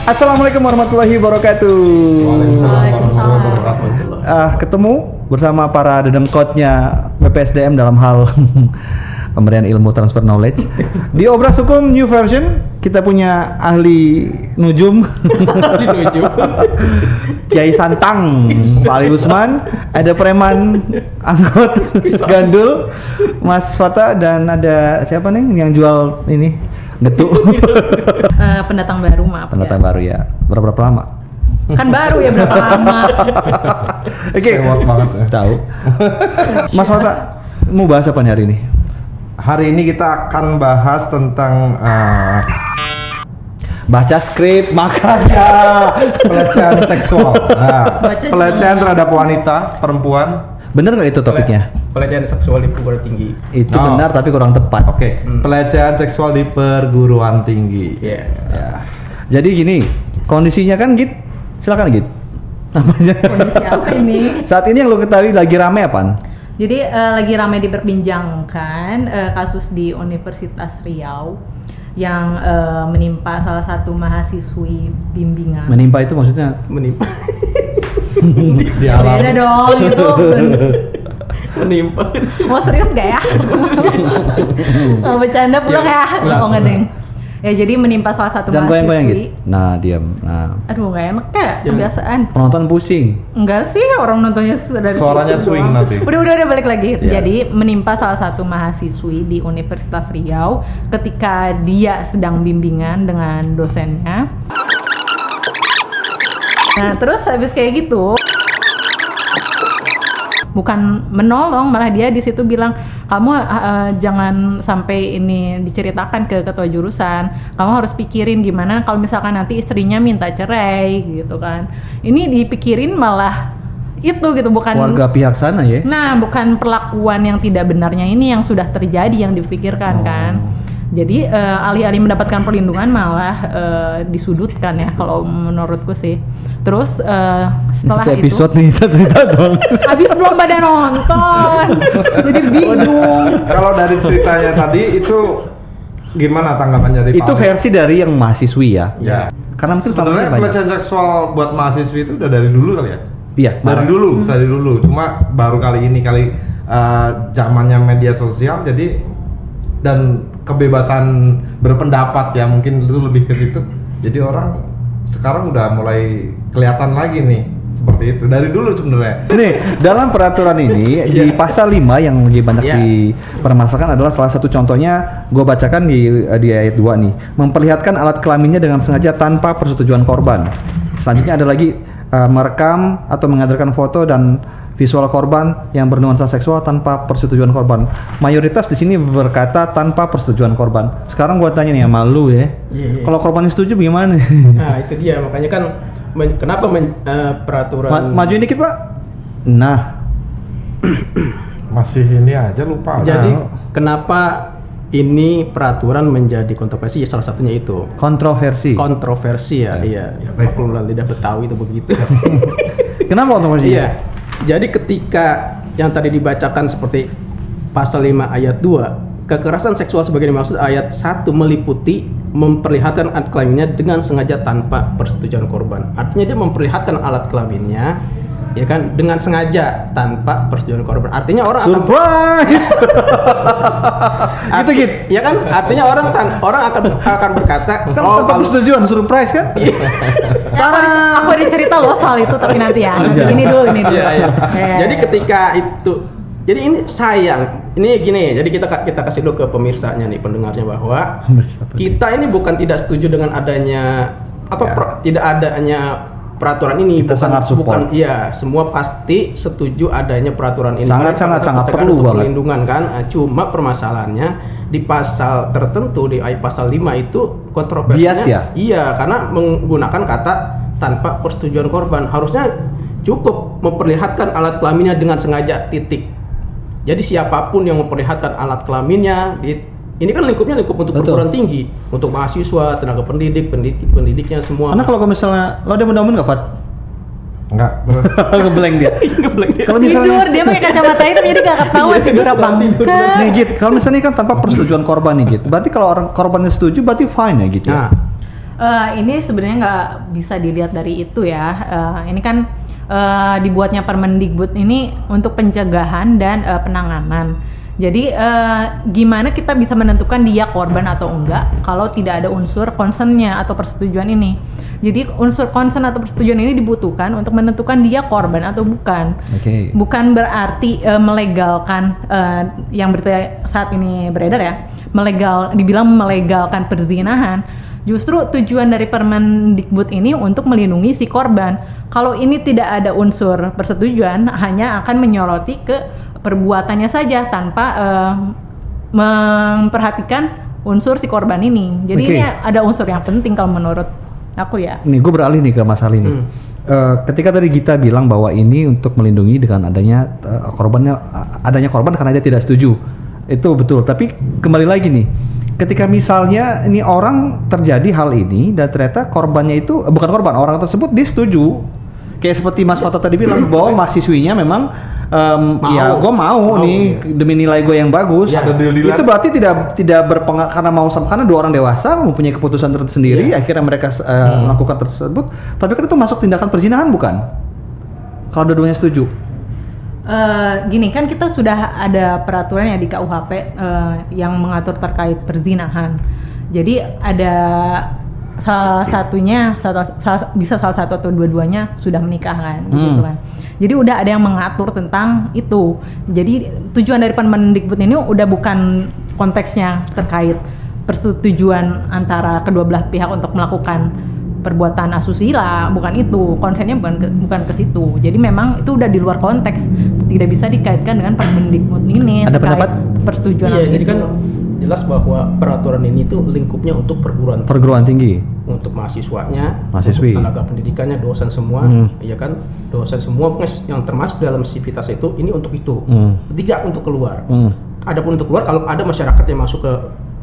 Assalamualaikum warahmatullahi wabarakatuh. Waalaikumsalam. Ketemu bersama para dedengkotnya BPSDM dalam hal pemberian ilmu transfer knowledge. Di Obras Hukum New Version kita punya ahli nujum, Kiai Santang, Pak Ali Usman, ada preman angkot gandul, Mas Fata, dan ada siapa nih yang jual ini getuk? Pendatang baru, maaf. Pendatang baru ya. Berapa lama? Kan baru ya, berapa lama? Oke. Sewot banget ya. Tahu. Mas Fata, mau bahas apa nih hari ini? Hari ini kita akan bahas tentang Baca skrip makanya. pelecehan seksual. Nah, Baca pelecehan juga. terhadap wanita, perempuan. Bener nggak itu topiknya? Pelecehan seksual di perguruan tinggi. Itu Oh. benar tapi kurang tepat. Oke, pelecehan seksual di perguruan tinggi. Iya. Ya. Jadi gini, kondisinya kan Git, silakan Git. Namanya. Kondisi apa ini? Saat ini yang lo ketahui lagi rame apaan? Jadi lagi ramai diperbincangkan kasus di Universitas Riau yang menimpa salah satu mahasiswi bimbingan. Menimpa itu maksudnya Menimpa. Di alam. Beda dong itu. Menimpa. Mau serius gak ya? Mau bercanda pulang ya? Oh nggak deng. Ya jadi menimpa salah satu jangan goyang-goyang Git. mahasiswi. Nah, diam. Nah, Aduh nggak enak ya kebiasaan. penonton pusing. Enggak sih, orang nontonnya dari Suaranya situ swing doang. nanti. Udah balik lagi. Iya. Jadi menimpa salah satu mahasiswi di Universitas Riau ketika dia sedang bimbingan dengan dosennya. Nah, terus habis kayak gitu bukan menolong, malah dia di situ bilang, kamu jangan sampai ini diceritakan ke ketua jurusan. Kamu harus pikirin gimana kalau misalkan nanti istrinya minta cerai gitu kan. Ini dipikirin malah itu gitu, bukan Warga pihak sana ya. Nah, bukan perlakuan yang tidak benarnya ini yang sudah terjadi yang dipikirkan kan. Jadi alih-alih mendapatkan perlindungan malah disudutkan ya kalau menurutku sih. Terus setelah Satu itu episode nih kita cerita dong. habis belum pada nonton. Jadi bingung. Kalau dari ceritanya tadi itu gimana tanggapannya dari Itu Pak? versi dari yang mahasiswi ya. Ya. Karena mungkin Sebenarnya selama ini banyak. pelecehan seksual buat mahasiswi itu udah dari dulu kali ya? Iya, Dari dulu. Cuma baru kali ini zamannya media sosial jadi dan kebebasan berpendapat ya mungkin itu lebih ke situ. Jadi orang sekarang udah mulai kelihatan lagi nih seperti itu dari dulu sebenarnya. Nih, dalam peraturan ini di pasal 5 yang lagi banyak Iya. dipermasalahkan adalah salah satu contohnya gue bacakan di ayat 2 nih. Memperlihatkan alat kelaminnya dengan sengaja tanpa persetujuan korban. Selanjutnya ada lagi merekam atau mengadarkan foto dan visual korban yang bernuansa seksual tanpa persetujuan korban. Mayoritas di sini berkata tanpa persetujuan korban. Sekarang gua tanya nih sama lu ya. Iya. Kalau korban setuju bagaimana? Nah, itu dia makanya kan kenapa peraturan Majuin dikit, Pak. Nah, Masih ini aja lupa. jadi kenapa ini peraturan menjadi kontroversi ya salah satunya itu. kontroversi. Kontroversi ya, iya. baik. Perlulan lidah Betawi itu begitu. Kenapa kontroversi? Iya. Jadi ketika yang tadi dibacakan seperti pasal 5 ayat 2, kekerasan seksual sebagai dimaksud ayat 1 meliputi memperlihatkan alat kelaminnya dengan sengaja tanpa persetujuan korban. Artinya dia memperlihatkan alat kelaminnya ya kan dengan sengaja tanpa persetujuan korban. Artinya orang akan Surprise. Gitu, Git. ya kan? Artinya orang akan berkata Kan tanpa persetujuan surprise kan? Aku ada cerita loh soal itu tapi nanti ya. Nanti ini dulu. Iya, iya. Eh. Jadi ketika itu, jadi ini sayang, ini gini, jadi kita kasih dulu ke pemirsanya nih, pendengarnya bahwa kita ini bukan tidak setuju dengan adanya tidak adanya peraturan ini. Kita sangat support. Iya, semua pasti setuju adanya peraturan ini. Sangat perlu untuk banget. perlindungan kan. Cuma permasalahannya di pasal tertentu di pasal 5 itu kontroversinya. Bias ya? Iya, karena menggunakan kata tanpa persetujuan korban. Harusnya cukup memperlihatkan alat kelaminnya dengan sengaja titik. Jadi siapapun yang memperlihatkan alat kelaminnya ini kan lingkup untuk Betul. perguruan tinggi, untuk mahasiswa, tenaga pendidiknya semua. Karena kalau misalnya lo ada mudah-mudahan nggak, Fat? Enggak. Terus Ngeblank dia. Kalau Tidur, misalnya dia pakai kacamata itu jadi gak ketahuan tidur apa enggak. nih Git, kalau misalnya kan tanpa persetujuan korban nih Git. Berarti kalau orang korbannya setuju berarti fine ya Git ya. Nah, Ini sebenarnya nggak bisa dilihat dari itu ya. Ini kan dibuatnya Permendikbud ini untuk pencegahan dan penanganan. Jadi gimana kita bisa menentukan dia korban atau enggak kalau tidak ada unsur consent-nya atau persetujuan ini. Jadi unsur consent atau persetujuan ini dibutuhkan untuk menentukan dia korban atau bukan. Oke. Bukan berarti melegalkan yang berita saat ini beredar ya, dibilang melegalkan perzinahan. Justru tujuan dari Permendikbud ini untuk melindungi si korban. Kalau ini tidak ada unsur persetujuan, hanya akan menyoroti ke perbuatannya saja tanpa memperhatikan unsur si korban ini. Jadi Oke. ini ada unsur yang penting kalau menurut aku ya. Nih gue beralih nih ke Mas Ali nih. Ketika tadi Gita bilang bahwa ini untuk melindungi dengan adanya adanya korban karena dia tidak setuju, itu betul. Tapi kembali lagi nih, ketika misalnya ini orang terjadi hal ini dan ternyata korbannya itu bukan korban, orang tersebut dia setuju, kayak seperti Mas Fata tadi bilang bahwa mahasiswinya memang ya gue mau nih demi nilai gue yang bagus. Ya, ada deal-dealan. Itu berarti tidak berpengaruh karena mau karena dua orang dewasa mempunyai keputusan tersendiri, akhirnya mereka melakukan tersebut. Tapi kan itu masuk tindakan perzinahan bukan? Kalau dua-duanya setuju. Gini kan kita sudah ada peraturan ya di KUHP yang mengatur terkait perzinahan. Jadi ada bisa salah satu atau dua-duanya sudah menikah kan, gitu kan. Jadi udah ada yang mengatur tentang itu. Jadi tujuan dari Permendikbud ini udah bukan konteksnya terkait persetujuan antara kedua belah pihak untuk melakukan perbuatan asusila, bukan itu. Konsennya bukan ke situ. Jadi memang itu udah di luar konteks, tidak bisa dikaitkan dengan Permendikbud ini. Ada terkait pendapat? Persetujuan Iya, jadi itu. kan jelas bahwa peraturan ini tuh lingkupnya untuk Perguruan tinggi. untuk mahasiswanya, Mahasiswi. untuk tenaga pendidikannya, dosen semua, ya kan, dosen semua yang termasuk dalam sivitas itu ini untuk itu. Ketiga untuk keluar. Adapun untuk keluar, kalau ada masyarakat yang masuk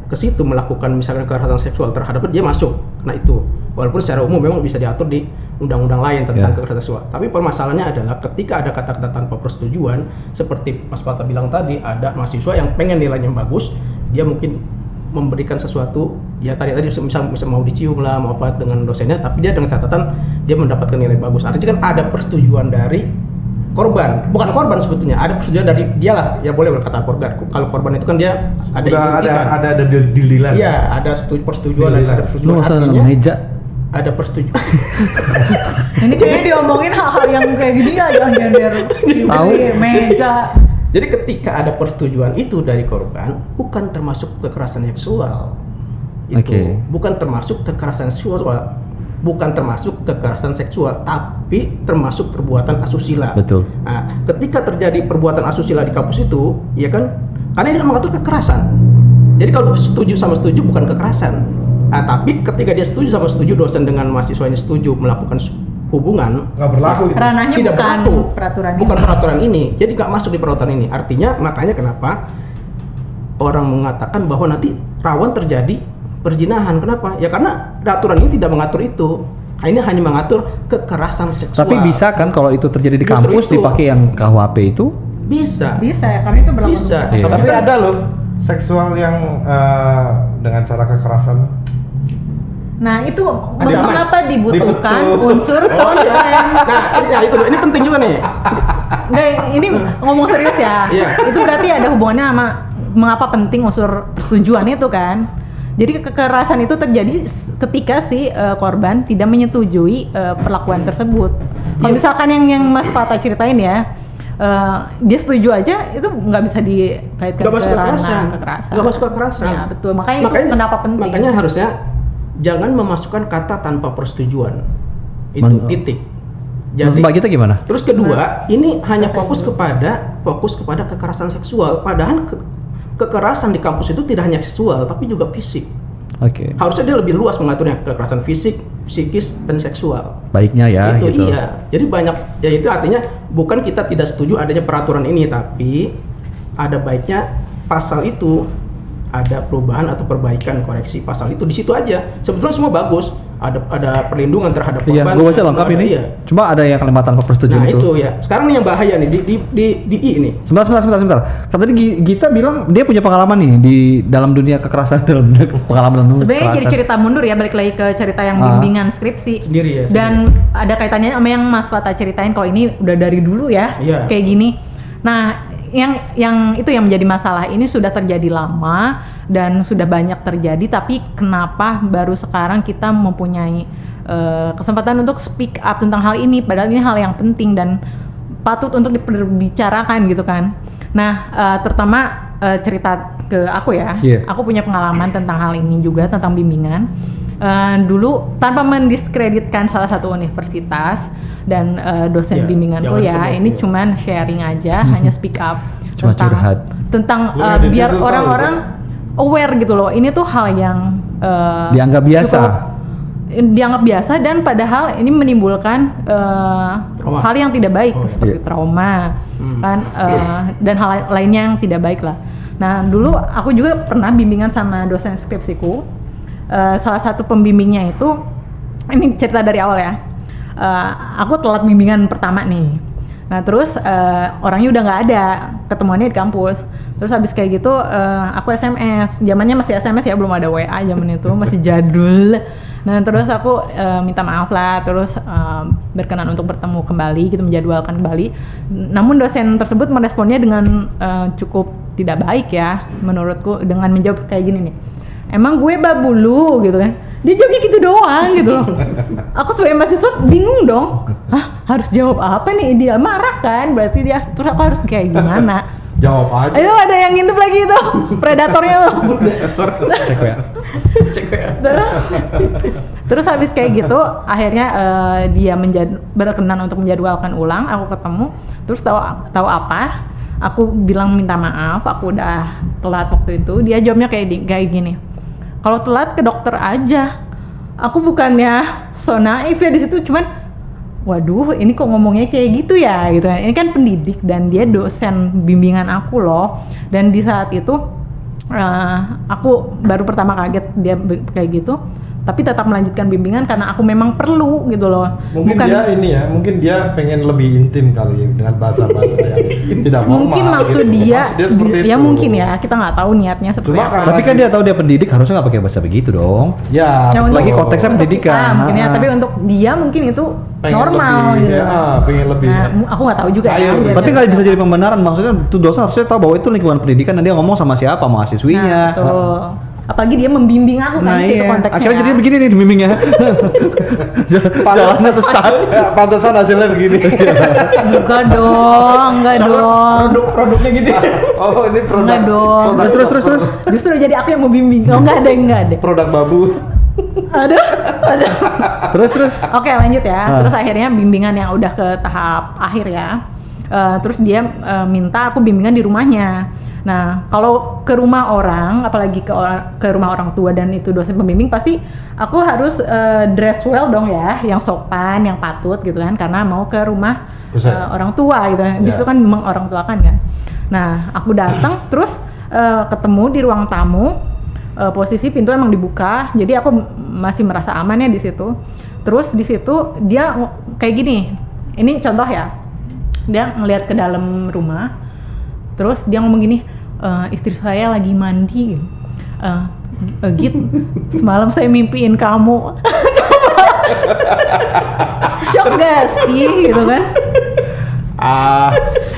ke situ melakukan misalnya kekerasan seksual terhadap dia masuk, nah itu walaupun secara umum memang bisa diatur di undang-undang lain tentang kekerasan seksual. Tapi permasalahannya adalah ketika ada kata-kata tanpa persetujuan, seperti Mas Fata bilang tadi, ada mahasiswa yang pengen nilainya bagus, dia mungkin memberikan sesuatu ya tadi misal mau dicium lah mau apa dengan dosennya, tapi dia dengan catatan dia mendapatkan nilai bagus. Artinya kan ada persetujuan dari korban, bukan korban sebetulnya, ada persetujuan dari dia lah, ya boleh berkata korban. Kalau korban itu kan dia ada ada deal-dealan. Iya, ada persetujuan dan ada Lu persetujuan. nggak usah Artinya meja. ada persetujuan. Ini kayaknya diomongin hal-hal yang kayak gini ya, jangan gender Tahu. meja. Jadi ketika ada persetujuan itu dari korban, bukan termasuk kekerasan seksual. Itu Oke. bukan termasuk kekerasan seksual, bukan termasuk kekerasan seksual, tapi termasuk perbuatan asusila. Betul. Nah, ketika terjadi perbuatan asusila di kampus itu, ya kan, karena dia mengatur kekerasan. Jadi kalau setuju sama setuju bukan kekerasan. Nah, tapi ketika dia setuju sama setuju, dosen dengan mahasiswanya setuju melakukan hubungan, Nggak berlaku gitu. Ranahnya tidak bukan berlaku. peraturan Bukan ini. peraturan ini. Jadi nggak masuk di peraturan ini. Artinya makanya kenapa orang mengatakan bahwa nanti rawan terjadi perzinahan. Kenapa? Ya karena peraturan ini tidak mengatur itu. Nah, ini hanya mengatur kekerasan seksual. Tapi bisa kan kalau itu terjadi di Justru kampus itu. dipakai yang KUHP itu? Bisa. Bisa ya, karena itu berlaku. Bisa. Iya. Tapi ada loh seksual yang dengan cara kekerasan. Nah itu Ada kenapa dibutuhkan Dipucuk. unsur konsen? Nah, itu ini penting juga nih. Nggak, ini ngomong serius ya. Iya. Itu berarti ada hubungannya sama mengapa penting unsur persetujuan itu kan. Jadi kekerasan itu terjadi ketika si korban tidak menyetujui perlakuan tersebut. Kalau misalkan yang Mas Fata ceritain ya, dia setuju aja itu nggak bisa dikaitkan Nggak masuk ke ranah kekerasan. kekerasan. Nggak masuk kekerasan. Ya betul. Makanya itu kenapa penting. Makanya harusnya jangan memasukkan kata tanpa persetujuan. Itu titik. Menurut Mbak Gita gimana? Terus kedua, ini hanya fokus kepada kekerasan seksual. Padahal kekerasan di kampus itu tidak hanya seksual, tapi juga fisik. Oke. Harusnya dia lebih luas mengaturnya, kekerasan fisik, psikis, dan seksual. Baiknya ya Itu gitu. iya. Jadi banyak, ya itu artinya bukan kita tidak setuju adanya peraturan ini, tapi ada baiknya pasal itu ada perubahan atau perbaikan koreksi pasal itu di situ aja. Sebetulnya semua bagus. ada perlindungan terhadap Iya, korban. gue baca sama lengkap ada- ini. iya. Cuma ada yang kalimat tanpa persetujuan Nah itu. itu ya. Sekarang nih yang bahaya nih di I nih. Sebentar. Tadi Gita bilang dia punya pengalaman nih di dalam dunia kekerasan, dalam dunia pengalaman dalam dunia Sebenarnya jadi kekerasan. cerita mundur ya, balik lagi ke cerita yang bimbingan skripsi. Sendiri ya, Dan ada kaitannya sama yang Mas Fata ceritain kalau ini udah dari dulu ya, Iya. kayak gini. Nah, yang itu yang menjadi masalah, ini sudah terjadi lama dan sudah banyak terjadi, tapi kenapa baru sekarang kita mempunyai kesempatan untuk speak up tentang hal ini, padahal ini hal yang penting dan patut untuk diperbicarakan gitu kan. Nah, terutama cerita ke aku ya, Iya. aku punya pengalaman tentang hal ini juga, tentang bimbingan. Dulu tanpa mendiskreditkan salah satu universitas dan dosen Ya, bimbinganku jangan ya, disebut, ini ya. cuman sharing aja, hanya speak up Cuma curhat. tentang Lu editnya biar susah orang-orang aware gitu loh. Ini tuh hal yang Dianggap biasa. dianggap biasa dan padahal ini menimbulkan Trauma. hal yang tidak baik iya. seperti trauma kan dan hal lainnya yang tidak baik lah. Nah dulu aku juga pernah bimbingan sama dosen skripsiku. Salah satu pembimbingnya itu, ini cerita dari awal ya. Aku telat bimbingan pertama nih. Nah terus orangnya udah nggak ada, ketemuannya di kampus. Terus habis kayak gitu aku SMS, zamannya masih SMS ya, belum ada WA zaman itu, masih jadul. Nah terus aku minta maaf lah, terus berkenan untuk bertemu kembali, gitu menjadwalkan kembali. Namun dosen tersebut meresponnya dengan cukup tidak baik ya, menurutku, dengan menjawab kayak gini nih. Emang gue babulu gitu kan? Dia jawabnya gitu doang gitu loh. Aku sebagai mahasiswa bingung dong. Hah, harus jawab apa nih? Dia marah kan? Berarti dia, terus aku harus kayak gimana? Jawab aja. Ayo ada yang ngintip lagi tuh, predatornya tuh. Cek ya. Cek ya. Terus habis kayak gitu, akhirnya dia berkenan untuk menjadwalkan ulang. Aku ketemu, terus tahu apa? Aku bilang minta maaf, aku udah telat waktu itu. Dia jawabnya kayak gini. Kalau telat ke dokter aja. Aku bukannya so naif ya di situ, cuman waduh, ini kok ngomongnya kayak gitu ya gitu. Ini kan pendidik dan dia dosen bimbingan aku loh. Dan di saat itu aku baru pertama kaget dia kayak gitu. Tapi tetap melanjutkan bimbingan karena aku memang perlu gitu loh. Mungkin dia ini ya, mungkin dia pengen lebih intim kali dengan bahasa-bahasa yang tidak formal. Mungkin maksud gitu. dia, Maksud seperti ya itu. mungkin ya, kita nggak tahu niatnya seperti Cuma apa. karena Tapi kan dia tahu dia pendidik, harusnya nggak pakai bahasa begitu dong. Ya, Ya, untuk- Lagi konteksnya untuk pendidikan. kita mungkin ya, tapi untuk dia mungkin itu pengen normal lebih, gitu. ya, pengen lebih. Nah, aku nggak tahu juga Cair. ya. biar Tapi dia nggak bisa seperti jadi pembenaran. Maksudnya itu dosen harusnya tahu bahwa itu lingkungan pendidikan dan dia ngomong sama siapa, apa. mahasiswinya. Nah, betul. Apalagi dia membimbing aku kan Nah di situ iya, konteksnya. akhirnya jadi begini nih bimbingnya. Jalannya sesat. Ya, pantesan hasilnya begini. Enggak dong, enggak dong. Produknya gitu. Oh, ini produk. Enggak dong. Terus. Justru jadi aku yang membimbing. Oh, enggak ada. Produk babu. Aduh. Terus. Oke, lanjut ya. Terus akhirnya bimbingan yang udah ke tahap akhir ya. Terus dia minta aku bimbingan di rumahnya. Nah, kalau ke rumah orang, apalagi ke rumah orang tua dan itu dosen pembimbing, pasti aku harus dress well dong ya, yang sopan, yang patut gitu kan, karena mau ke rumah orang tua gitu kan. Di situ kan memang orang tua kan. Nah, aku datang terus ketemu di ruang tamu, posisi pintu emang dibuka, jadi aku masih merasa aman ya di situ. Terus di situ dia kayak gini, ini contoh ya, dia ngelihat ke dalam rumah. Terus dia ngomong gini, istri saya lagi mandi. Git, semalam saya mimpiin kamu. Shock gak sih gitu kan?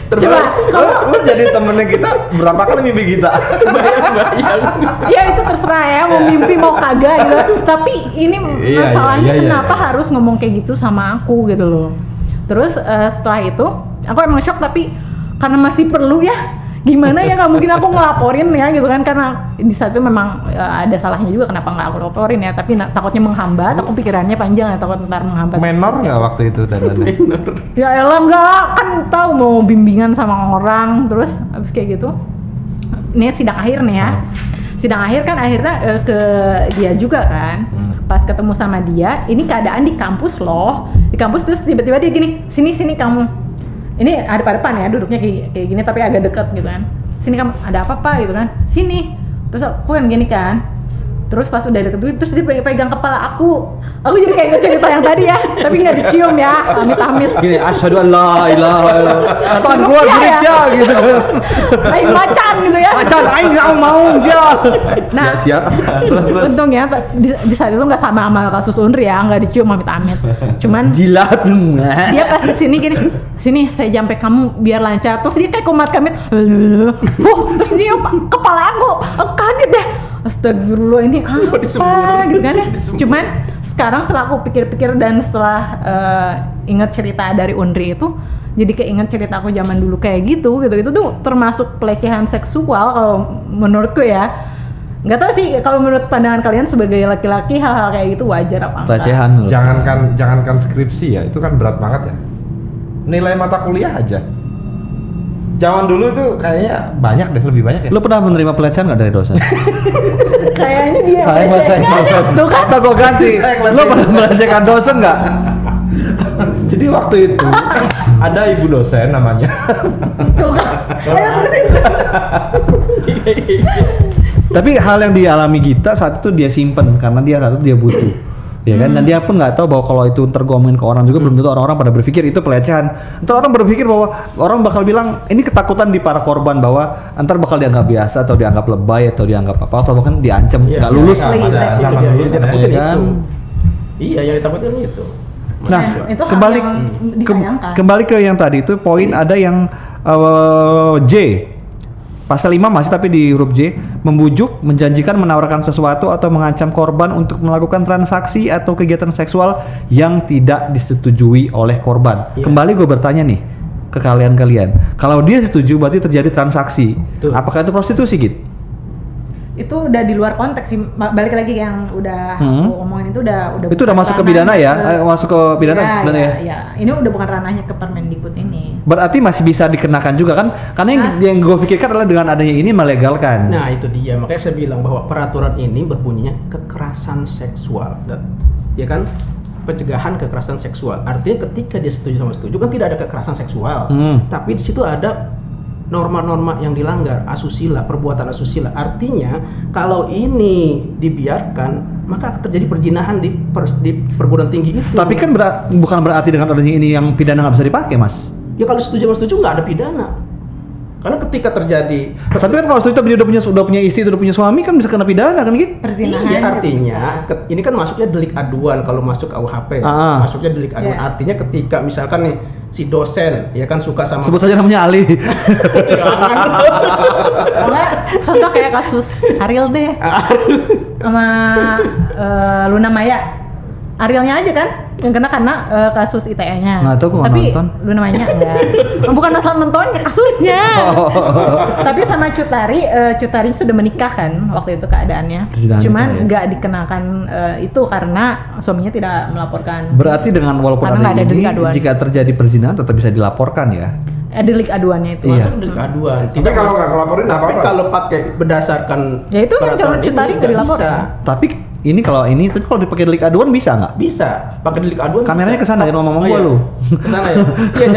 Coba, Lu jadi temennya kita berapa kali mimpi kita? Bayang. ya itu terserah ya, mau mimpi mau kagak gitu. Tapi ini Iya, masalahnya iya, kenapa iya. harus ngomong kayak gitu sama aku gitu loh. Terus setelah itu aku emang shock, tapi karena masih perlu ya, gimana ya, nggak mungkin aku ngelaporin ya gitu kan, karena di saat itu memang ada salahnya juga kenapa nggak aku laporin ya, tapi takutnya menghambat, aku pikirannya panjang ya, takut ntar menghambat. Menor nggak waktu itu dan Ya elah, enggak, kan tahu mau bimbingan sama orang, terus habis kayak gitu. Ini sidang akhir nih ya. Sidang akhir kan akhirnya ke dia juga kan. Pas ketemu sama dia, ini keadaan di kampus loh. Di kampus terus tiba-tiba dia gini, sini kamu. Ini ada pada depan ya, duduknya kayak gini tapi agak dekat gitu kan. Sini kamu, ada apa Pak gitu kan. Sini. Terus aku kan gini kan. Terus pas udah deket terus dia pegang kepala aku jadi kayak cerita yang tadi ya, tapi nggak dicium ya, amit-amit. Gini, asyhadu an la ilaha illallah. Katakan gua Iya, gini ya. sia gitu. Lain macan gitu ya. Macan aing enggak mau sia. Nah, Sia. Terus Untung ya di saat itu nggak sama kasus Unri ya, nggak dicium amit-amit. Cuman jilat. dia pas kesini gini, sini saya jampe kamu biar lancar. Terus dia kayak kumat-kamit, terus dia kepala aku kaget deh. Astagfirullah, ini apa gitu kan ya. Cuman sekarang setelah aku pikir-pikir dan setelah ingat cerita dari Unri itu, jadi keinget cerita aku zaman dulu kayak gitu tuh termasuk pelecehan seksual kalau menurutku ya. Nggak tahu sih kalau menurut pandangan kalian sebagai laki-laki hal-hal kayak gitu wajar apa enggak? Pelecehan loh. Jangankan skripsi ya, itu kan berat banget ya. Nilai mata kuliah aja. Zaman dulu tuh kayaknya banyak deh, lebih banyak ya. Lu pernah menerima pelecehan nggak dari dosen? Kayaknya dia Saya bacain dosen. Tuh kan. Kata gua ganti. Saya Lu pernah melecehkan dosen nggak? Jadi waktu itu ada ibu dosen namanya. Tuh kan. Ayo terusin. Tapi hal yang dialami Gita saat itu dia simpen karena dia butuh. Ya kan, dan dia pun nggak tahu bahwa kalau itu ntar gue omongin ke orang juga belum tentu orang-orang pada berpikir itu pelecehan. Ntar orang berpikir bahwa orang bakal bilang ini ketakutan di para korban bahwa ntar bakal dianggap biasa atau dianggap lebay atau dianggap apa atau bahkan diancam Iya, nggak lulus. iya, iya. Zaman Iya, dulu yang sih. ditakutin ya kan? itu. Iya, yang ditakutin itu. Nah, itu hal kembali yang disayangkan. kembali ke yang tadi itu poin ada yang J. Pasal 5 masih tapi di huruf J, membujuk, menjanjikan, menawarkan sesuatu atau mengancam korban untuk melakukan transaksi atau kegiatan seksual yang tidak disetujui oleh korban. Iya. Kembali gue bertanya nih ke kalian. Kalau dia setuju berarti terjadi transaksi. Betul. Apakah itu prostitusi, Git? Itu udah di luar konteks sih. Balik lagi yang udah aku omongin itu udah Itu udah bukan masuk ke pidana ya? ranahnya Masuk ke pidana ya, benar ya? ya. Ini udah bukan ranahnya ke Permendikbud ini. Berarti masih bisa dikenakan juga kan? Karena yang gue pikirkan adalah dengan adanya ini melegalkan. Nah, itu dia. Makanya saya bilang bahwa peraturan ini berbunyinya kekerasan seksual. Ya kan? Pencegahan kekerasan seksual. Artinya ketika dia setuju sama setuju kan tidak ada kekerasan seksual. Tapi di situ ada norma-norma yang dilanggar, asusila, perbuatan asusila. Artinya kalau ini dibiarkan maka akan terjadi perzinahan di perguruan tinggi itu. Tapi kan bukan berarti dengan adanya ini yang pidana nggak bisa dipakai, Mas. Ya kalau setuju sama setuju nggak ada pidana. Karena ketika terjadi Tapi kan kalau setuju tapi dia udah punya istri, udah punya suami kan bisa kena pidana kan gitu. Perzinahan. iya, nggak artinya bisa. ini kan masuknya delik aduan kalau masuk KUHP. Masuknya delik aduan. Iya. Artinya ketika misalkan nih si dosen ya kan suka sama Sebut saja namanya Ali. Soalnya contoh kayak kasus Ariel deh sama Luna Maya. Arielnya aja kan yang kena karena kasus ITE-nya. Nggak tahu, gua nggak Tapi nonton. Luna Maya enggak. Bukan masalah nontonnya, kasusnya. Tapi sama Cutari sudah menikah kan waktu itu keadaannya. Persidangan Cuman itu ya. nggak dikenakan itu karena suaminya tidak melaporkan. Berarti dengan walaupun Karena nggak ada ada ini, delik aduan. jika terjadi perzinahan tetap bisa dilaporkan ya. Delik aduannya itu. Iya. masuk delik aduan. Tapi kalau nggak ngelaporin Tapi apa-apa. kalau pakai berdasarkan Ya itu kan peraturan ini Cutari nggak nggak dilaporkan. bisa. Tapi ini kalau dipakai delik aduan bisa nggak? Bisa pakai delik aduan. Kameranya bisa. kesana, jangan ngomong gua iya. lu. Kesana ya. Iya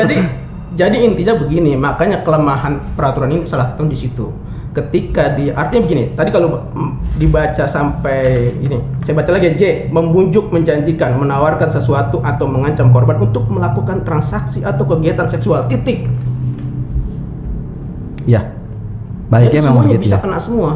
jadi intinya begini, makanya kelemahan peraturan ini salah satu di situ. Ketika artinya begini, tadi kalau dibaca sampai ini, saya baca lagi J, membujuk, menjanjikan, menawarkan sesuatu atau mengancam korban untuk melakukan transaksi atau kegiatan seksual. Titik. Ya. Jadi Baiknya memang semuanya begitu bisa ya. kena semua.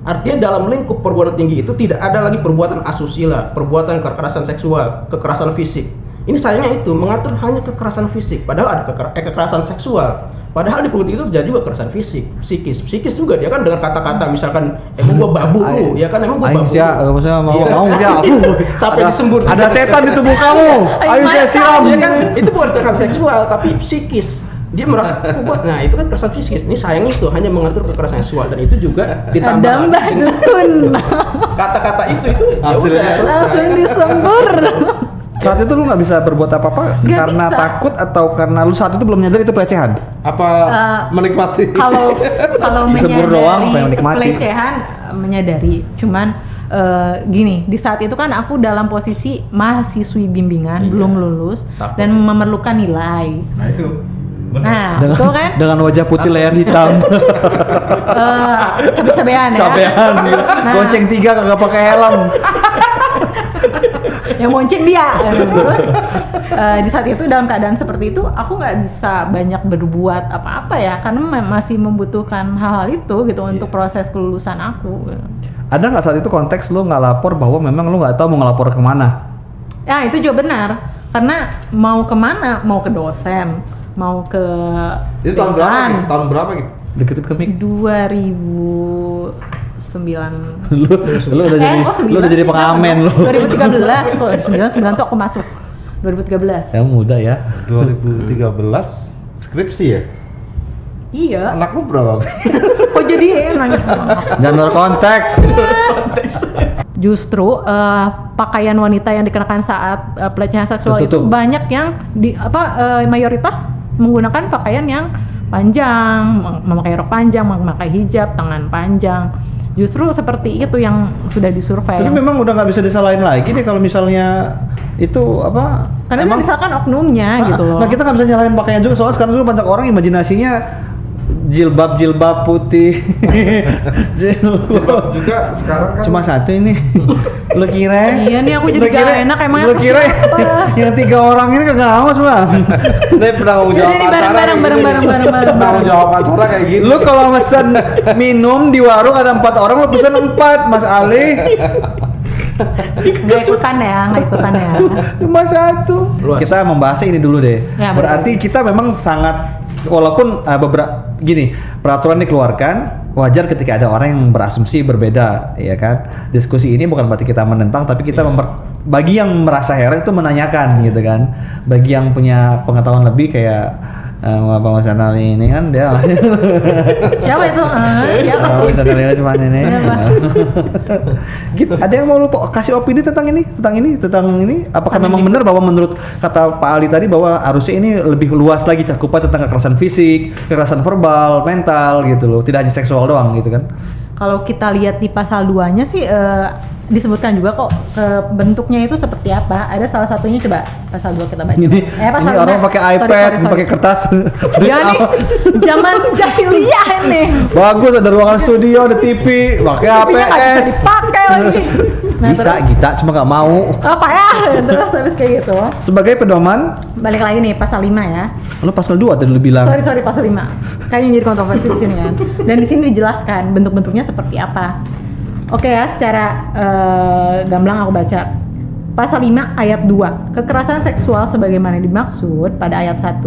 Artinya dalam lingkup perguruan tinggi itu tidak ada lagi perbuatan asusila, perbuatan kekerasan seksual, kekerasan fisik. Ini sayangnya itu mengatur hanya kekerasan fisik, padahal ada kekerasan seksual. Padahal di perguruan tinggi itu terjadi juga kekerasan fisik, psikis juga dia kan dengan kata-kata misalkan emang gua babu lu, ya kan emang gua Aing babu. sia, maksudnya mau Iya. ya. Sampai disembur. Ada setan di tubuh kamu. Ayo saya siram. Ya kan itu bukan kekerasan seksual tapi psikis. Dia merasa kuat. Nah, itu kan kekerasan psikis. Ini sayang itu hanya mengatur kekerasan seksual dan itu juga ditambah Adam lagi dengan Badutun. kata-kata itu ya Hasilnya udah selesai. Langsung disembur. Saat itu lu nggak bisa berbuat apa-apa Nggak karena bisa. takut atau karena lu saat itu belum nyadar itu pelecehan. Apa menikmati? Kalau Disembur doang, apa yang menyadari menikmati? pelecehan menyadari, cuman gini, di saat itu kan aku dalam posisi mahasiswi bimbingan, Iya. belum lulus Takut. dan memerlukan nilai. Nah itu. Nah, dengan, betul kan? dengan wajah putih leher hitam. Cabe-cabean ya. Cabean gitu. Nah. Gonceng 3 kagak pakai helm. Yang monceng dia. Terus di saat itu dalam keadaan seperti itu aku nggak bisa banyak berbuat apa-apa ya, karena masih membutuhkan hal-hal itu gitu untuk proses kelulusan aku. Ada nggak saat itu konteks lu nggak lapor bahwa memang lu nggak tahu mau ngelapor kemana? Ya itu juga benar, karena mau kemana, mau ke dosen, mau ke Itu tahun berapa? dekan. Gitu? Tahun berapa gitu? Deketin ke mic. 2009. lu udah jadi pengamen lu. 2013 kok, 99 tuh aku masuk. 2013. Ya muda ya. 2013 skripsi ya? Iya. Anak lu berapa? Kok jadi nanya? Jangan luar konteks. Justru pakaian wanita yang dikenakan saat pelecehan seksual itu Tutup. banyak yang mayoritas menggunakan pakaian yang panjang, memakai rok panjang, memakai hijab, tangan panjang. Justru seperti itu yang sudah disurvei. Tapi memang udah nggak bisa disalahin lagi deh kalau misalnya itu apa? Karena kan misalkan oknumnya gitu loh. Nah kita nggak bisa nyalahin pakaian juga soalnya sekarang juga banyak orang imajinasinya jilbab putih. Jilbab juga sekarang kan Cuma satu ini. Lu kira? Iya nih, aku jadi Lu kira- gak enak, emangnya Lu aku kira siapa? yang 3 orang ini kagak awas bang? Dia penanggung jawab Jadi acara bareng-bareng, kayak gini. bareng-bareng. Penanggung jawab acara kayak gini. Lu kalau mesen minum di warung ada 4 orang, lu pesen 4 Mas Ali. Nggak ikutan ya. Cuma satu. Luas. Kita membahasnya ini dulu deh. Ya, Berarti kita memang sangat walaupun beberapa gini peraturan dikeluarkan, wajar ketika ada orang yang berasumsi berbeda, ya kan. Diskusi ini bukan berarti kita menentang, tapi kita bagi yang merasa heran itu menanyakan gitu kan. Bagi yang punya pengetahuan lebih kayak Bapak Mas Anali ini kan dia Siapa itu? Siapa? Bapak Mas Anali cuma ini. Siapa? Gitu. Ada yang mau lu kasih opini tentang ini? Apakah memang benar bahwa menurut kata Pak Ali tadi bahwa harusnya ini lebih luas lagi cakupan tentang kekerasan fisik, kekerasan verbal, mental gitu loh, tidak hanya seksual doang gitu kan? Kalau kita lihat di pasal 2-nya sih disebutkan juga kok bentuknya itu seperti apa. Ada salah satunya, coba pasal 2 kita baca. Ini Pasal orang 5. pakai iPad, pakai kertas. Ya nih, zaman jahiliyah nih. Bagus, ada ruangan studio, ada TV, pakai TV-nya nggak bisa APS. dipakai lagi. Nah, Bisa Gita, cuma nggak mau. apa ya? Terus habis kayak gitu. Sebagai pedoman, Balik lagi nih pasal 5 ya. lu pasal 2 tadi lu bilang. Sorry pasal 5. Kayaknya jadi kontroversi di sini kan. Dan di sini dijelaskan bentuk-bentuknya seperti apa. Oke ya, secara gamblang aku baca. Pasal 5 ayat 2. Kekerasan seksual sebagaimana dimaksud pada ayat 1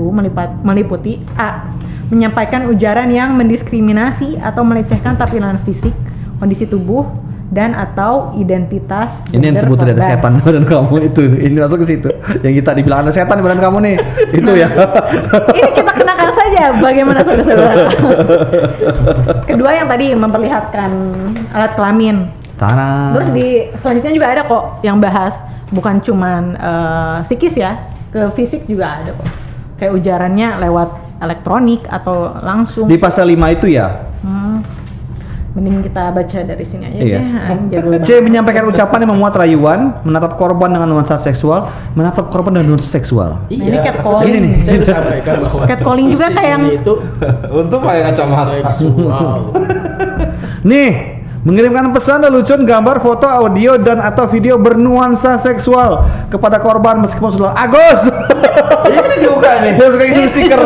meliputi A. Menyampaikan ujaran yang mendiskriminasi atau melecehkan tampilan fisik, kondisi tubuh, dan atau identitas Ini yang gender disebut ada korban. setan di badan kamu itu. Ini masuk ke situ. Yang kita dibilang ada setan di badan kamu nih. Itu ya. Ini kita kenakan saja bagaimana saudara-saudara. Kedua yang tadi memperlihatkan alat kelamin. Tanah. Terus di selanjutnya juga ada kok yang bahas bukan cuman psikis ya, ke fisik juga ada kok. Kayak ujarannya lewat elektronik atau langsung. Di pasal 5 itu ya. Mending kita baca dari sini aja Iya. deh. Biar C. Menyampaikan ucapan yang memuat rayuan, menatap korban dengan nuansa seksual, menatap korban dengan nuansa seksual. Ini catcalling. Gini nih. Saya udah sampaikan bahwa Catcalling juga isi kayak yang- ini itu Untung pakai kacamata. seksual. Nih, mengirimkan pesan lelucon, gambar, foto, audio, dan atau video bernuansa seksual kepada korban meskipun sudah Agus. Ini juga nih. Dia suka ini stiker.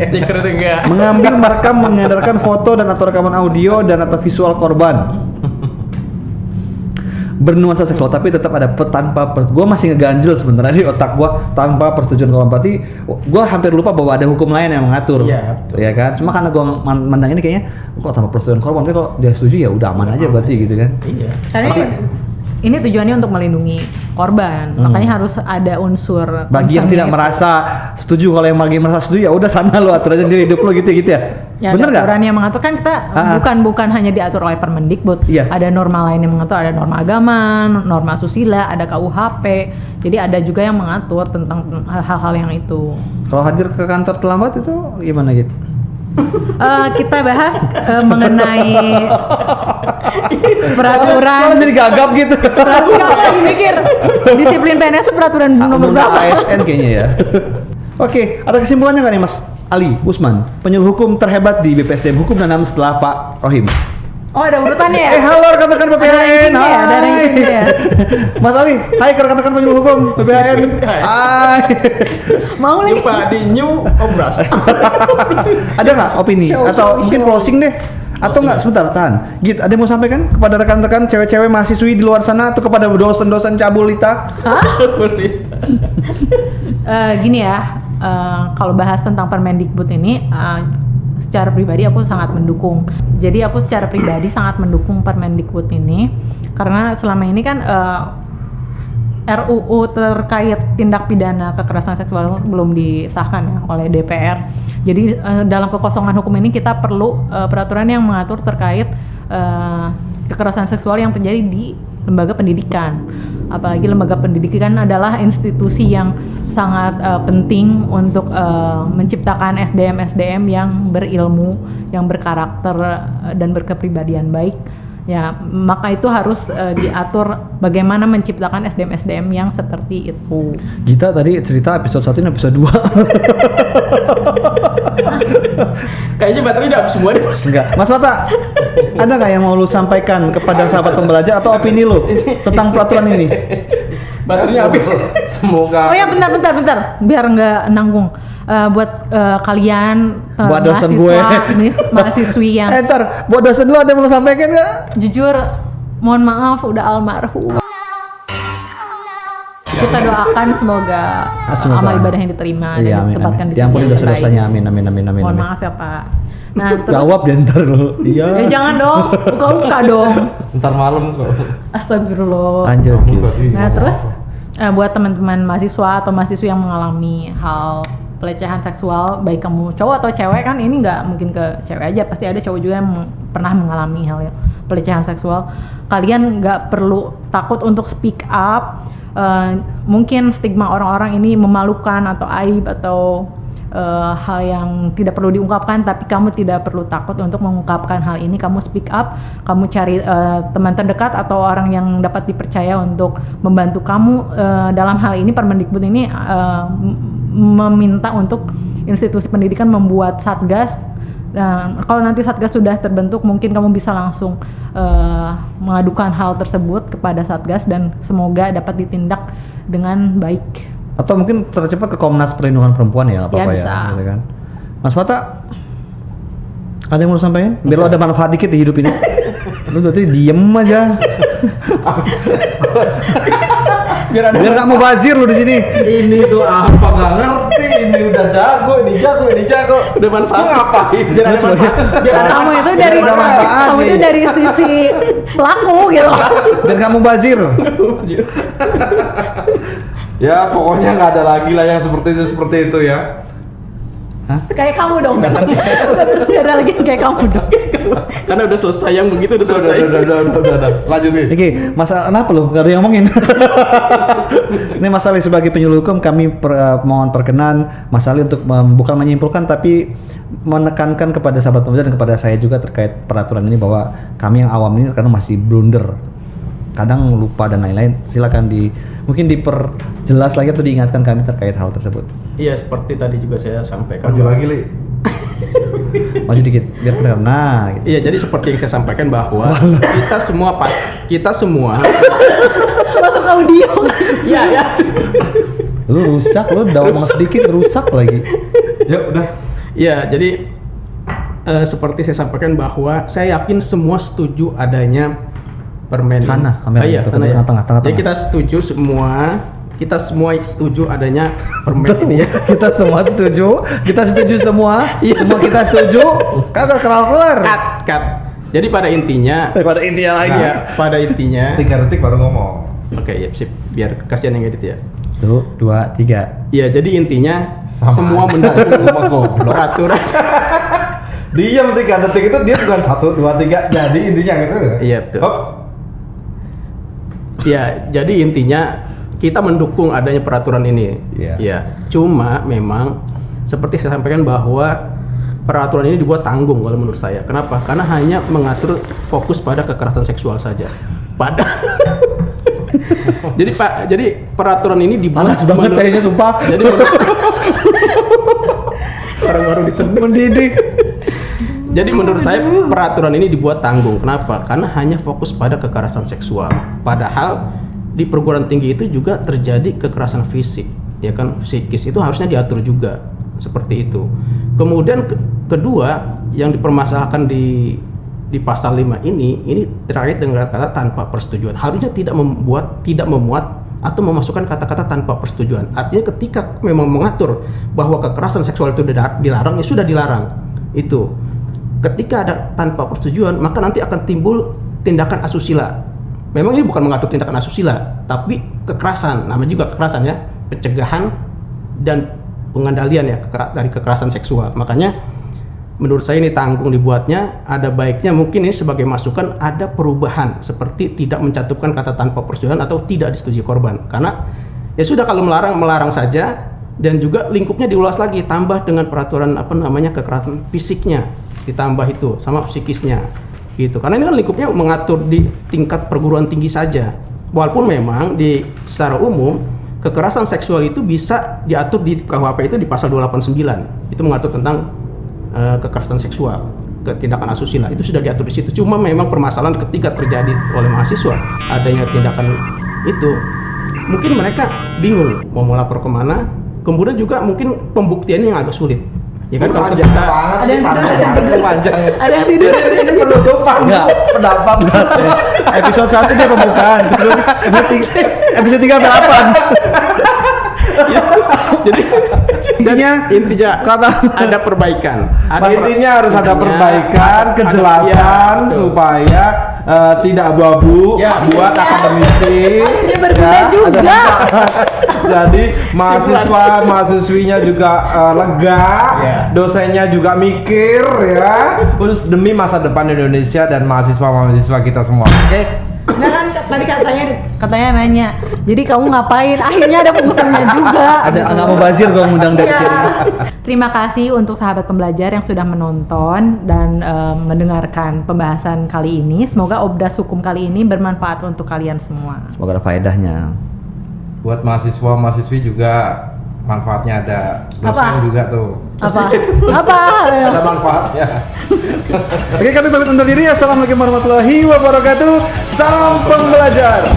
Stiker itu enggak. Mengambil, merekam, mengedarkan foto dan atau rekaman audio dan atau visual korban bernuansa seksual, tapi tetap ada gue masih ngeganjel sebenarnya di otak gue tanpa persetujuan korban. Berarti gue hampir lupa bahwa ada hukum lain yang mengatur. Iya, betul. Ya kan, cuma karena gue mandang ini kayaknya kok tanpa persetujuan korban, tapi kalau dia setuju ya udah aman aja berarti gitu kan. Iya. Karena ini tujuannya untuk melindungi korban, makanya harus ada unsur Bagi yang consent tidak itu. merasa setuju, kalau yang lagi merasa setuju ya udah sana lo atur aja sendiri hidup lo gitu ya. Ya, Bener ada nggak? aturan yang mengatur kan kita bukan hanya diatur oleh Permendikbud. Iya. Ada norma lain yang mengatur, ada norma agama, norma asusila, ada KUHP. Jadi ada juga yang mengatur tentang hal-hal yang itu. Kalau hadir ke kantor terlambat itu gimana gitu? Kita bahas mengenai Peraturan. Malah jadi gagap gitu. Enggak lagi mikir. Disiplin PNS itu peraturan nomor Undang berapa? ASN kayaknya ya. Oke, ada kesimpulannya nggak nih Mas Ali Usman, penyuluh hukum terhebat di BPSDM Hukum dan HAM setelah Pak Rohim? Oh, ada urutannya ya? Halo rekan-rekan Ada PPHN. rankingnya ya, ada Hai. rankingnya ya. Mas Ali, hai rekan-rekan penyuluh hukum PPHN. Hai. Mau lagi. Jumpa di New Obras. Ada nggak opini Show, atau show, mungkin show. closing deh? Atau nggak sebentar tahan. Git, ada yang mau sampaikan kepada rekan-rekan cewek-cewek mahasiswi di luar sana atau kepada dosen-dosen cabulita? Gini ya, kalau bahas tentang Permendikbud ini, secara pribadi aku sangat mendukung. Jadi aku secara pribadi sangat mendukung Permendikbud ini karena selama ini kan RUU terkait tindak pidana kekerasan seksual belum disahkan ya oleh DPR. Jadi dalam kekosongan hukum ini kita perlu peraturan yang mengatur terkait kekerasan seksual yang terjadi di lembaga pendidikan. Apalagi lembaga pendidikan adalah institusi yang sangat penting untuk menciptakan SDM-SDM yang berilmu, yang berkarakter dan berkepribadian baik. Ya, maka itu harus diatur bagaimana menciptakan SDM-SDM yang seperti itu. Gita tadi cerita episode 1 dan episode 2. Kayaknya baterai udah habis semua deh, Bos. Enggak. Mas Mata, ada nggak yang mau lu sampaikan kepada sahabat pembelajar atau opini lu tentang peraturan ini? Baterainya habis. Semoga Oh ya, bentar, biar nggak nanggung. Buat kalian Buat dosen gue. mahasiswi yang Ntar, buat dosen lu ada yang mau lu sampaikan nggak? jujur, mohon maaf udah almarhum. Kita doakan semoga Semoga. amal ibadah yang diterima Iya, dan amin, ditempatkan amin. di Ya sisi ampun yang dosa-dosanya, terbaik. amin, amin, amin, amin. Mohon amin. maaf ya Pak. Nah, terus Jawab deh ntar lu. Iya. jangan dong, buka-buka dong. ntar malam kok. Astagfirullah. Lanjut. Kamu Git. tadi Nah ngomong terus apa? buat teman-teman mahasiswa atau mahasiswi yang mengalami hal pelecehan seksual, baik kamu cowok atau cewek, kan ini nggak mungkin ke cewek aja, pasti ada cowok juga yang pernah mengalami hal pelecehan seksual. Kalian nggak perlu takut untuk speak up. Mungkin stigma orang-orang ini memalukan atau aib atau hal yang tidak perlu diungkapkan, tapi kamu tidak perlu takut untuk mengungkapkan hal ini. Kamu speak up, kamu cari teman terdekat atau orang yang dapat dipercaya untuk membantu kamu dalam hal ini. Permendikbud ini meminta untuk institusi pendidikan membuat satgas. Nah, kalau nanti satgas sudah terbentuk, mungkin kamu bisa langsung mengadukan hal tersebut kepada satgas dan semoga dapat ditindak dengan baik. Atau mungkin tercepat ke Komnas Perlindungan Perempuan ya, apa-apa Ya, ya, bisa. gitu kan. Mas Fata, ada yang mau lu sampaikan? Biar lo ada manfaat dikit di hidup ini. Lu tadi diem aja. Biar ada Biar gak mau bazir lu di sini. Ini tuh apa nggak ngerti, ini udah jago, ini jago. depan Lu ngapain? Biar ada manfaat. Biar ada Kamu itu dari ada manfaat kamu itu nih. dari sisi pelaku gitu. Biar gak mau bazir. Ya pokoknya nggak ada lagi lah yang seperti itu ya. Kayak kamu dong. Gak ada lagi yang kayak kamu dong. Karena udah selesai yang begitu udah selesai. Udah. Lanjutin. Oke, masalah kenapa lu? Gak ada yang ngomongin. Ini Mas Ali sebagai penyuluh hukum, kami mohon perkenan Mas Ali untuk bukan menyimpulkan tapi menekankan kepada sahabat pembelajar dan kepada saya juga terkait peraturan ini, bahwa kami yang awam ini karena masih blunder, kadang lupa dan lain-lain. Silakan mungkin diperjelas lagi atau diingatkan kami terkait hal tersebut. Iya, seperti tadi juga saya sampaikan. Maju lagi Li. Maju dikit biar kedengar. Nah, gitu. Iya, jadi seperti yang saya sampaikan bahwa kita semua Masuk audio. Iya, ya. Lu rusak, lu udah ngomong sedikit rusak lagi. Ya udah. Iya, jadi seperti saya sampaikan bahwa saya yakin semua setuju adanya permen. Sana, kamera Iya, itu, sana ya. tengah. Jadi kita semua setuju adanya permen ini ya. Kita semua setuju semua. Iya. Semua kita setuju. Kagak kelar. Cut. Jadi pada intinya, Pada intinya lagi. ya, pada intinya. 3 detik baru ngomong. Oke, ya, sip. Biar kasihan yang edit ya. Tuh, 2, 3. Iya, jadi intinya Sama semua aja. mendukung Cuma goblok. peraturan. Diam 3 detik itu dia bukan 1, 2, 3. Jadi intinya gitu. Iya, betul. Hop. Ya, jadi intinya kita mendukung adanya peraturan ini. Iya. Ya, cuma memang seperti saya sampaikan bahwa peraturan ini dibuat tanggung kalau menurut saya. Kenapa? Karena hanya mengatur fokus pada kekerasan seksual saja. Jadi peraturan ini dibuat Panas banget kayaknya sumpah. Jadi orang-orang disedot. Mendidik. Jadi menurut saya peraturan ini dibuat tanggung. Kenapa? Karena hanya fokus pada kekerasan seksual. Padahal di perguruan tinggi itu juga terjadi kekerasan fisik, ya kan, psikis itu harusnya diatur juga seperti itu. Kemudian kedua yang dipermasalahkan di pasal 5 ini terkait dengan kata-kata tanpa persetujuan. Harusnya tidak memuat atau memasukkan kata-kata tanpa persetujuan. Artinya ketika memang mengatur bahwa kekerasan seksual itu dilarang, ya sudah dilarang. Itu. Ketika ada tanpa persetujuan, maka nanti akan timbul tindakan asusila. Memang ini bukan mengatur tindakan asusila, tapi kekerasan. Namanya juga kekerasan ya, pencegahan dan pengendalian ya dari kekerasan seksual. Makanya menurut saya ini tanggung dibuatnya. Ada baiknya mungkin ini sebagai masukan ada perubahan seperti tidak mencantumkan kata tanpa persetujuan atau tidak disetujui korban. Karena ya sudah, kalau melarang saja, dan juga lingkupnya diulas lagi, tambah dengan peraturan kekerasan fisiknya, ditambah itu sama psikisnya gitu. Karena ini kan lingkupnya mengatur di tingkat perguruan tinggi saja. Walaupun memang secara umum kekerasan seksual itu bisa diatur di KUHP itu di pasal 289. Itu mengatur tentang kekerasan seksual, tindakan asusila itu sudah diatur di situ. Cuma memang permasalahan ketika terjadi oleh mahasiswa adanya tindakan itu, mungkin mereka bingung mau melapor kemana. Kemudian juga mungkin pembuktiannya yang agak sulit. Ya kan, kalau Panjang kita banget, Ada yang tidur, panjang. ada yang tidur. Ini penutupan Enggak. pendapat. Episode 1 dia pembukaan, episode 3 sampai 8. jadi intinya kata ada perbaikan. Intinya harus ada intinya perbaikan, kejelasan betul. supaya tidak abu-abu Ya. buat akademisi. Ini berguna juga. Jadi mahasiswinya juga lega, Ya. dosennya juga mikir ya, terus demi masa depan Indonesia dan mahasiswa kita semua. Oke. Nah kan tadi katanya nanya, jadi kamu ngapain? Akhirnya ada fungsinya juga. Ada nggak mau bazir gue ngundang dari Ya. sini. Terima kasih untuk sahabat pembelajar yang sudah menonton dan mendengarkan pembahasan kali ini. Semoga obras hukum kali ini bermanfaat untuk kalian semua. Semoga ada faedahnya. Buat mahasiswa-mahasiswi juga manfaatnya ada, dosen Apa? juga tuh. Apa? Ada manfaatnya. Oke, kami pamit undur diri. Assalamualaikum warahmatullahi wabarakatuh. Salam pembelajar.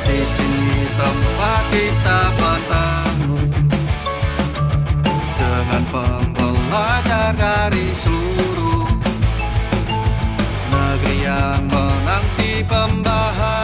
Di sini tempat kita bertemu dengan pembelajar dari seluruh negeri yang menanti pembahasan.